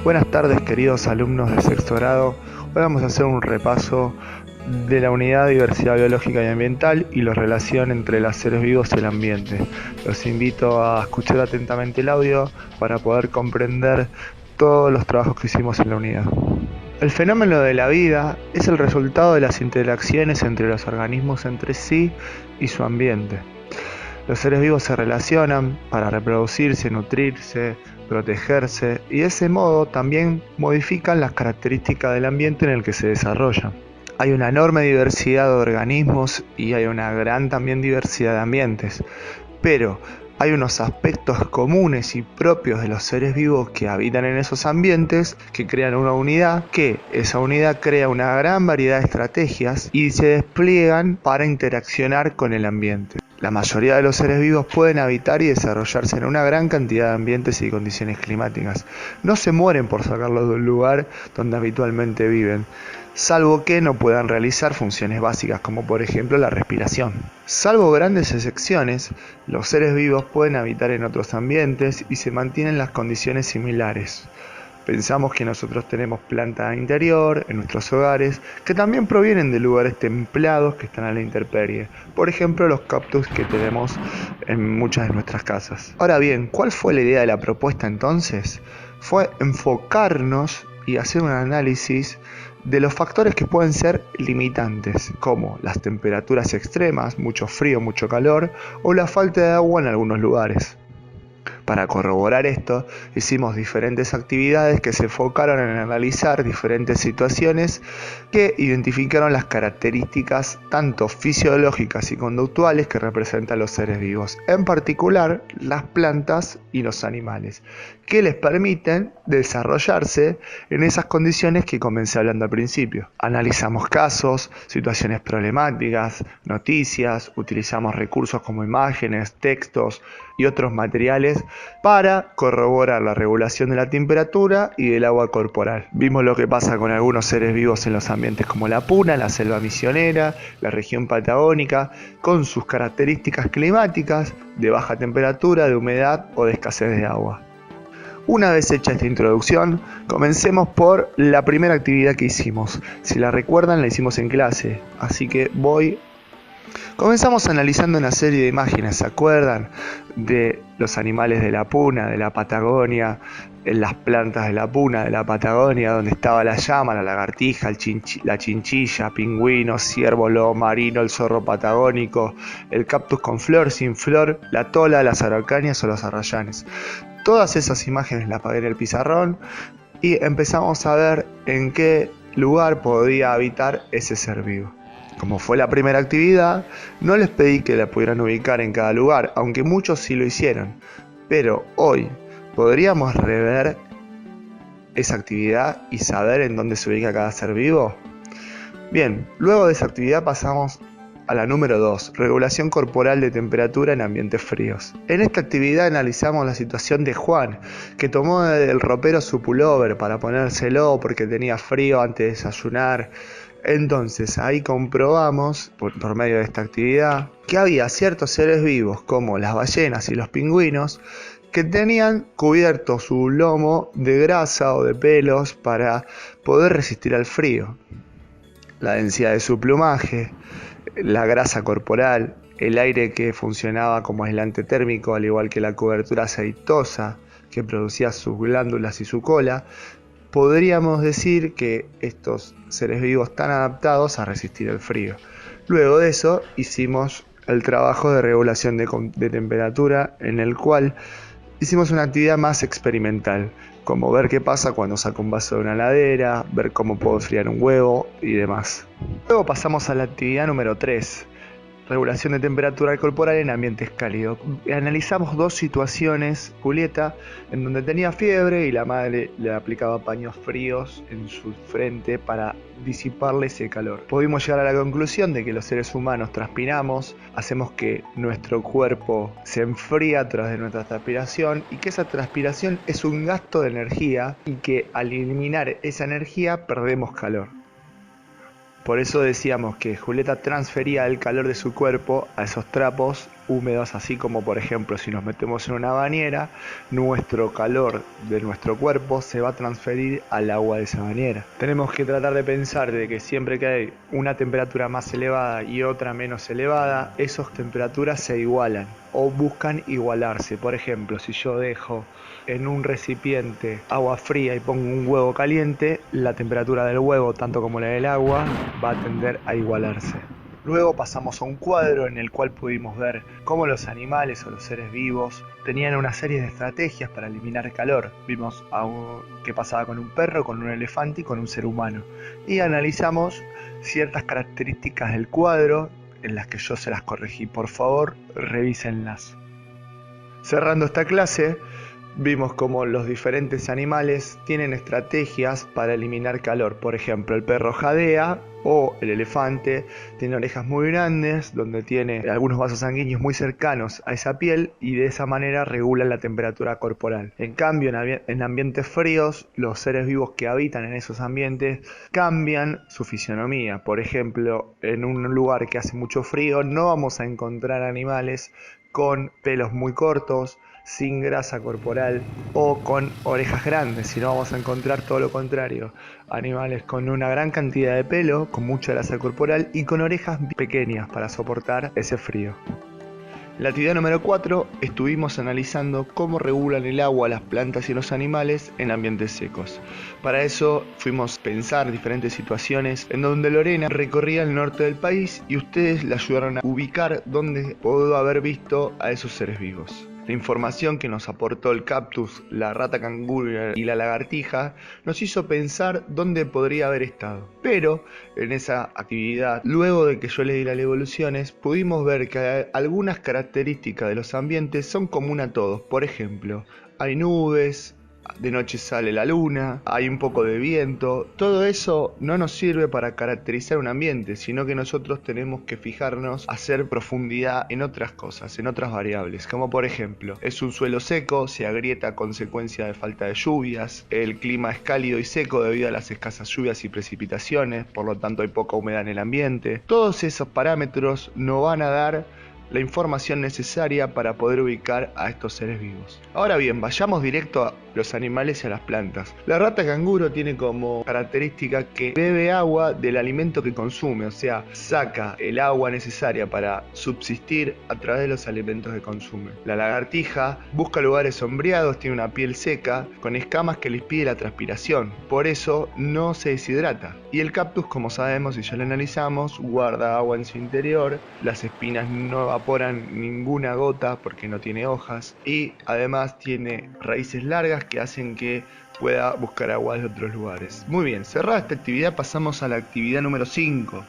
Buenas tardes, queridos alumnos de sexto grado. Hoy vamos a hacer un repaso de la unidad de diversidad biológica y ambiental y la relación entre los seres vivos y el ambiente. Los invito a escuchar atentamente el audio para poder comprender todos los trabajos que hicimos en la unidad. El fenómeno de la vida es el resultado de las interacciones entre los organismos entre sí y su ambiente. Los seres vivos se relacionan para reproducirse, nutrirse, protegerse y de ese modo también modifican las características del ambiente en el que se desarrollan. Hay una enorme diversidad de organismos y hay una gran también diversidad de ambientes, pero hay unos aspectos comunes y propios de los seres vivos que habitan en esos ambientes que crean una unidad, que esa unidad crea una gran variedad de estrategias y se despliegan para interaccionar con el ambiente. La mayoría de los seres vivos pueden habitar y desarrollarse en una gran cantidad de ambientes y condiciones climáticas. No se mueren por sacarlos de un lugar donde habitualmente viven, salvo que no puedan realizar funciones básicas como por ejemplo la respiración. Salvo grandes excepciones, los seres vivos pueden habitar en otros ambientes y se mantienen las condiciones similares. Pensamos que nosotros tenemos planta interior en nuestros hogares que también provienen de lugares templados que están a la intemperie. Por ejemplo, los cactus que tenemos en muchas de nuestras casas. Ahora bien, ¿cuál fue la idea de la propuesta entonces? Fue enfocarnos y hacer un análisis de los factores que pueden ser limitantes, como las temperaturas extremas, mucho frío, mucho calor, o la falta de agua en algunos lugares. Para corroborar esto, hicimos diferentes actividades que se enfocaron en analizar diferentes situaciones que identificaron las características tanto fisiológicas y conductuales que representan los seres vivos, en particular las plantas y los animales, que les permiten desarrollarse en esas condiciones que comencé hablando al principio. Analizamos casos, situaciones problemáticas, noticias, utilizamos recursos como imágenes, textos y otros materiales para corroborar la regulación de la temperatura y del agua corporal. Vimos lo que pasa con algunos seres vivos en los ambientes como la puna, la selva misionera, la región patagónica, con sus características climáticas de baja temperatura, de humedad o de escasez de agua. Una vez hecha esta introducción, comencemos por la primera actividad que hicimos. Si la recuerdan, la hicimos en clase, así que Comenzamos analizando una serie de imágenes, ¿se acuerdan? De los animales de la puna, de la Patagonia, en las plantas de la puna, de la Patagonia, donde estaba la llama, la lagartija, la chinchilla, pingüino, ciervo, lobo marino, el zorro patagónico, el cactus con flor, sin flor, la tola, las araucanias o los arrayanes. Todas esas imágenes las apagué en el pizarrón y empezamos a ver en qué lugar podía habitar ese ser vivo. Como fue la primera actividad, no les pedí que la pudieran ubicar en cada lugar, aunque muchos sí lo hicieron. Pero hoy podríamos rever esa actividad y saber en dónde se ubica cada ser vivo. Bien, luego de esa actividad pasamos a la número 2, regulación corporal de temperatura en ambientes fríos. En esta actividad analizamos la situación de Juan, que tomó del ropero su pullover para ponérselo porque tenía frío antes de desayunar. Entonces ahí comprobamos, por medio de esta actividad, que había ciertos seres vivos como las ballenas y los pingüinos que tenían cubierto su lomo de grasa o de pelos para poder resistir al frío. La densidad de su plumaje, la grasa corporal, el aire que funcionaba como aislante térmico, al igual que la cobertura aceitosa que producía sus glándulas y su cola, podríamos decir que estos seres vivos están adaptados a resistir el frío. Luego de eso hicimos el trabajo de regulación de temperatura, en el cual hicimos una actividad más experimental, como ver qué pasa cuando saco un vaso de una heladera, ver cómo puedo enfriar un huevo y demás. Luego pasamos a la actividad número 3. Regulación de temperatura corporal en ambientes cálidos. Analizamos dos situaciones, Julieta, en donde tenía fiebre y la madre le aplicaba paños fríos en su frente para disiparle ese calor. Pudimos llegar a la conclusión de que los seres humanos transpiramos, hacemos que nuestro cuerpo se enfríe a través de nuestra transpiración y que esa transpiración es un gasto de energía y que al eliminar esa energía perdemos calor. Por eso decíamos que Julieta transfería el calor de su cuerpo a esos trapos húmedos, así como por ejemplo si nos metemos en una bañera, nuestro calor de nuestro cuerpo se va a transferir al agua de esa bañera. Tenemos que tratar de pensar de que siempre que hay una temperatura más elevada y otra menos elevada, esas temperaturas se igualan o buscan igualarse. Por ejemplo, si yo dejo en un recipiente agua fría y pongo un huevo caliente, la temperatura del huevo, tanto como la del agua, va a tender a igualarse. Luego pasamos a un cuadro en el cual pudimos ver cómo los animales o los seres vivos tenían una serie de estrategias para eliminar calor. Vimos qué pasaba con un perro, con un elefante y con un ser humano. Y analizamos ciertas características del cuadro en las que yo se las corregí. Por favor, revísenlas. Cerrando esta clase, vimos cómo los diferentes animales tienen estrategias para eliminar calor. Por ejemplo, el perro jadea o el elefante tiene orejas muy grandes, donde tiene algunos vasos sanguíneos muy cercanos a esa piel y de esa manera regulan la temperatura corporal. En cambio, en ambientes fríos, los seres vivos que habitan en esos ambientes cambian su fisionomía. Por ejemplo, en un lugar que hace mucho frío no vamos a encontrar animales con pelos muy cortos, sin grasa corporal o con orejas grandes, sino vamos a encontrar todo lo contrario, animales con una gran cantidad de pelo, con mucha grasa corporal y con orejas pequeñas para soportar ese frío. En la actividad número 4 estuvimos analizando cómo regulan el agua las plantas y los animales en ambientes secos. Para eso fuimos a pensar diferentes situaciones en donde Lorena recorría el norte del país y ustedes la ayudaron a ubicar dónde pudo haber visto a esos seres vivos. La información que nos aportó el cactus, la rata canguro y la lagartija nos hizo pensar dónde podría haber estado. Pero en esa actividad, luego de que yo le di las evoluciones, pudimos ver que algunas características de los ambientes son comunes a todos. Por ejemplo, hay nubes, de noche sale la luna, hay un poco de viento. Todo eso no nos sirve para caracterizar un ambiente, sino que nosotros tenemos que fijarnos, hacer profundidad en otras cosas, en otras variables, como por ejemplo, es un suelo seco, se agrieta a consecuencia de falta de lluvias, el clima es cálido y seco debido a las escasas lluvias y precipitaciones, por lo tanto hay poca humedad en el ambiente. Todos esos parámetros nos van a dar la información necesaria para poder ubicar a estos seres vivos. Ahora bien, vayamos directo a los animales y a las plantas. La rata canguro tiene como característica que bebe agua del alimento que consume, o sea, saca el agua necesaria para subsistir a través de los alimentos que consume. La lagartija busca lugares sombreados, tiene una piel seca, con escamas que le impide la transpiración, por eso no se deshidrata. Y el cactus, como sabemos y ya lo analizamos, guarda agua en su interior, las espinas no evaporan ninguna gota porque no tiene hojas y además tiene raíces largas que hacen que pueda buscar agua de otros lugares. Muy bien, cerrada esta actividad pasamos a la actividad número 5,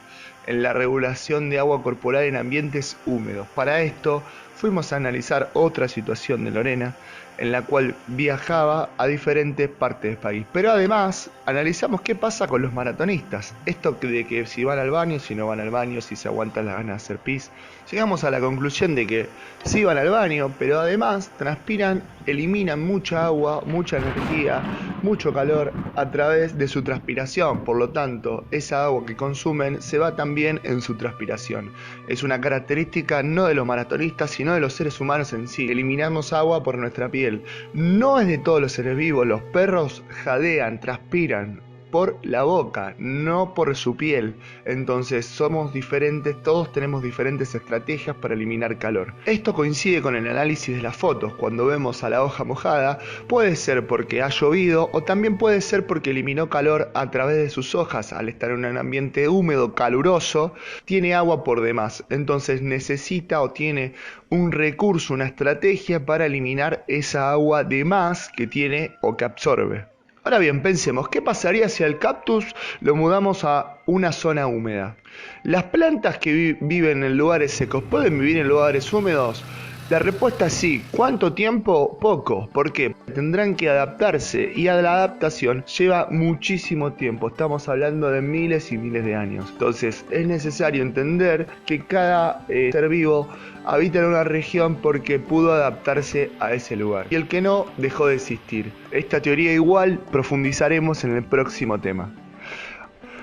en la regulación de agua corporal en ambientes húmedos. Para esto fuimos a analizar otra situación de Lorena, en la cual viajaba a diferentes partes del país. Pero además analizamos qué pasa con los maratonistas. Esto de que si van al baño, si no van al baño, si se aguantan las ganas de hacer pis. Llegamos a la conclusión de que sí van al baño, pero además transpiran, eliminan mucha agua, mucha energía, mucho calor a través de su transpiración. Por lo tanto, esa agua que consumen se va también en su transpiración. Es una característica no de los maratonistas, sino de los seres humanos en sí. Eliminamos agua por nuestra piel. No es de todos los seres vivos. Los perros jadean, transpiran por la boca, no por su piel. Entonces somos diferentes, todos tenemos diferentes estrategias para eliminar calor. Esto coincide con el análisis de las fotos. Cuando vemos a la hoja mojada, puede ser porque ha llovido o también puede ser porque eliminó calor a través de sus hojas. Al estar en un ambiente húmedo, caluroso, tiene agua por demás. Entonces necesita o tiene un recurso, una estrategia para eliminar esa agua de más que tiene o que absorbe. Ahora bien, pensemos, ¿qué pasaría si al cactus lo mudamos a una zona húmeda? ¿Las plantas que viven en lugares secos pueden vivir en lugares húmedos? La respuesta es sí. ¿Cuánto tiempo? Poco. ¿Por qué? Tendrán que adaptarse y a la adaptación lleva muchísimo tiempo. Estamos hablando de miles y miles de años. Entonces es necesario entender que cada ser vivo habita en una región porque pudo adaptarse a ese lugar. Y el que no, dejó de existir. Esta teoría igual profundizaremos en el próximo tema.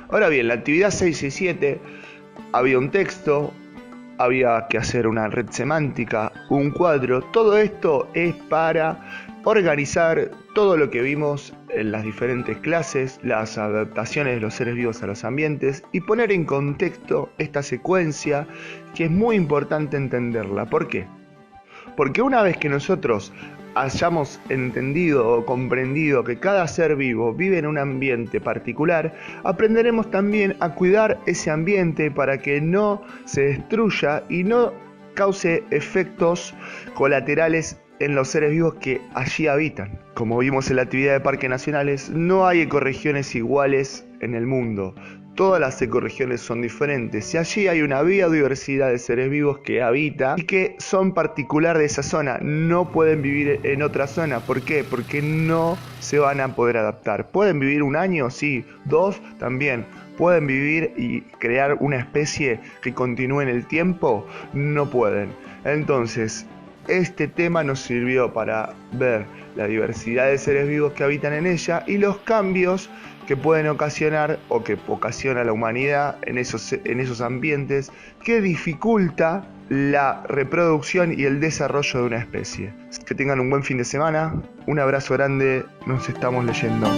Ahora bien, la actividad 6 y 7 había un texto, había que hacer una red semántica, un cuadro. Todo esto es para organizar todo lo que vimos en las diferentes clases, las adaptaciones de los seres vivos a los ambientes y poner en contexto esta secuencia que es muy importante entenderla. ¿Por qué? Porque una vez que nosotros hayamos entendido o comprendido que cada ser vivo vive en un ambiente particular, aprenderemos también a cuidar ese ambiente para que no se destruya y no cause efectos colaterales en los seres vivos que allí habitan. Como vimos en la actividad de parques nacionales, no hay ecorregiones iguales en el mundo. Todas las ecorregiones son diferentes y allí hay una biodiversidad de seres vivos que habita y que son particular de esa zona. No pueden vivir en otra zona. ¿Por qué? Porque no se van a poder adaptar. ¿Pueden vivir un año? Sí. 2 también. ¿Pueden vivir y crear una especie que continúe en el tiempo? No pueden. Entonces, este tema nos sirvió para ver la diversidad de seres vivos que habitan en ella y los cambios que pueden ocasionar o que ocasiona la humanidad en esos ambientes que dificulta la reproducción y el desarrollo de una especie. Que tengan un buen fin de semana, un abrazo grande, nos estamos leyendo.